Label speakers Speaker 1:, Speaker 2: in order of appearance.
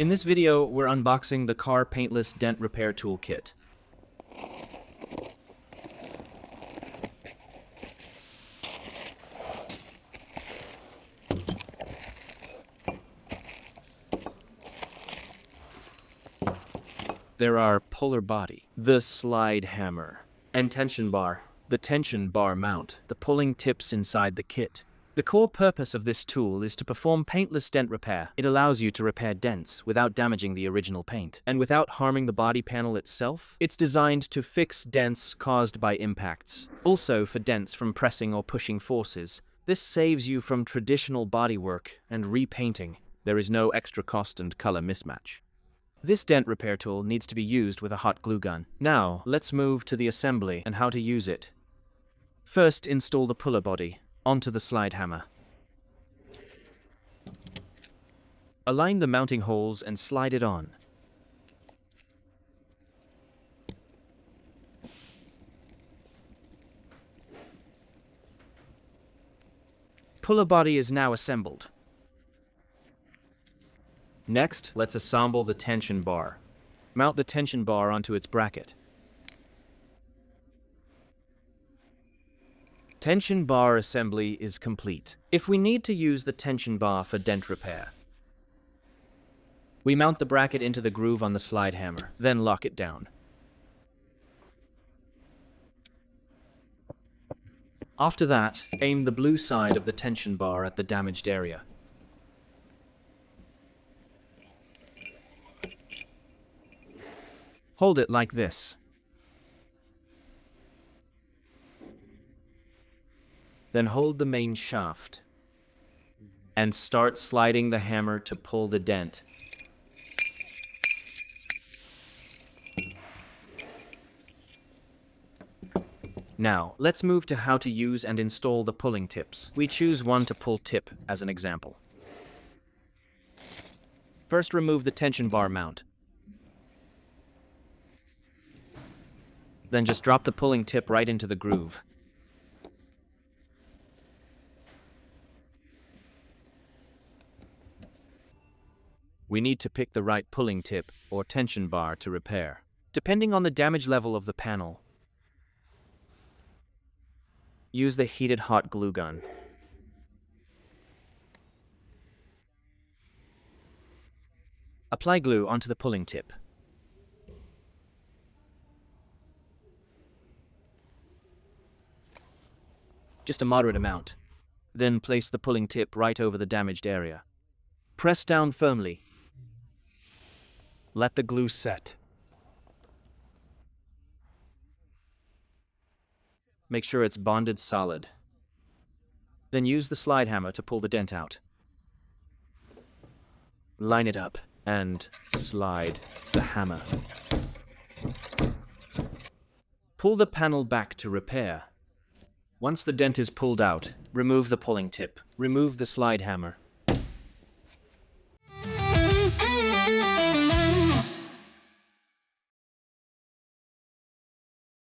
Speaker 1: In this video, we're unboxing the car Paintless Dent Repair Tool Kit. There are puller body, the slide hammer, and tension bar, the tension bar mount, the pulling tips inside the kit. The core purpose of this tool is to perform paintless dent repair. It allows you to repair dents without damaging the original paint and without harming the body panel itself. It's designed to fix dents caused by impacts. Also for dents from pressing or pushing forces. This saves you from traditional bodywork and repainting. There is no extra cost and color mismatch. This dent repair tool needs to be used with a hot glue gun. Now, let's move to the assembly and how to use it. First, install the puller body onto the slide hammer. Align the mounting holes and slide it on. Puller body is now assembled. Next, let's assemble the tension bar. Mount the tension bar onto its bracket. Tension bar assembly is complete. If we need to use the tension bar for dent repair, we mount the bracket into the groove on the slide hammer, then lock it down. After that, aim the blue side of the tension bar at the damaged area. Hold it like this. Then hold the main shaft and start sliding the hammer to pull the dent. Now, let's move to how to use and install the pulling tips. We choose one to pull tip as an example. First, remove the tension bar mount. Then just drop the pulling tip right into the groove. We need to pick the right pulling tip or tension bar to repair, depending on the damage level of the panel. Use the heated hot glue gun. Apply glue onto the pulling tip. Just a moderate amount. Then place the pulling tip right over the damaged area. Press down firmly. Let the glue set. Make sure it's bonded solid. Then use the slide hammer to pull the dent out. Line it up and slide the hammer. Pull the panel back to repair. Once the dent is pulled out, remove the pulling tip. Remove the slide hammer.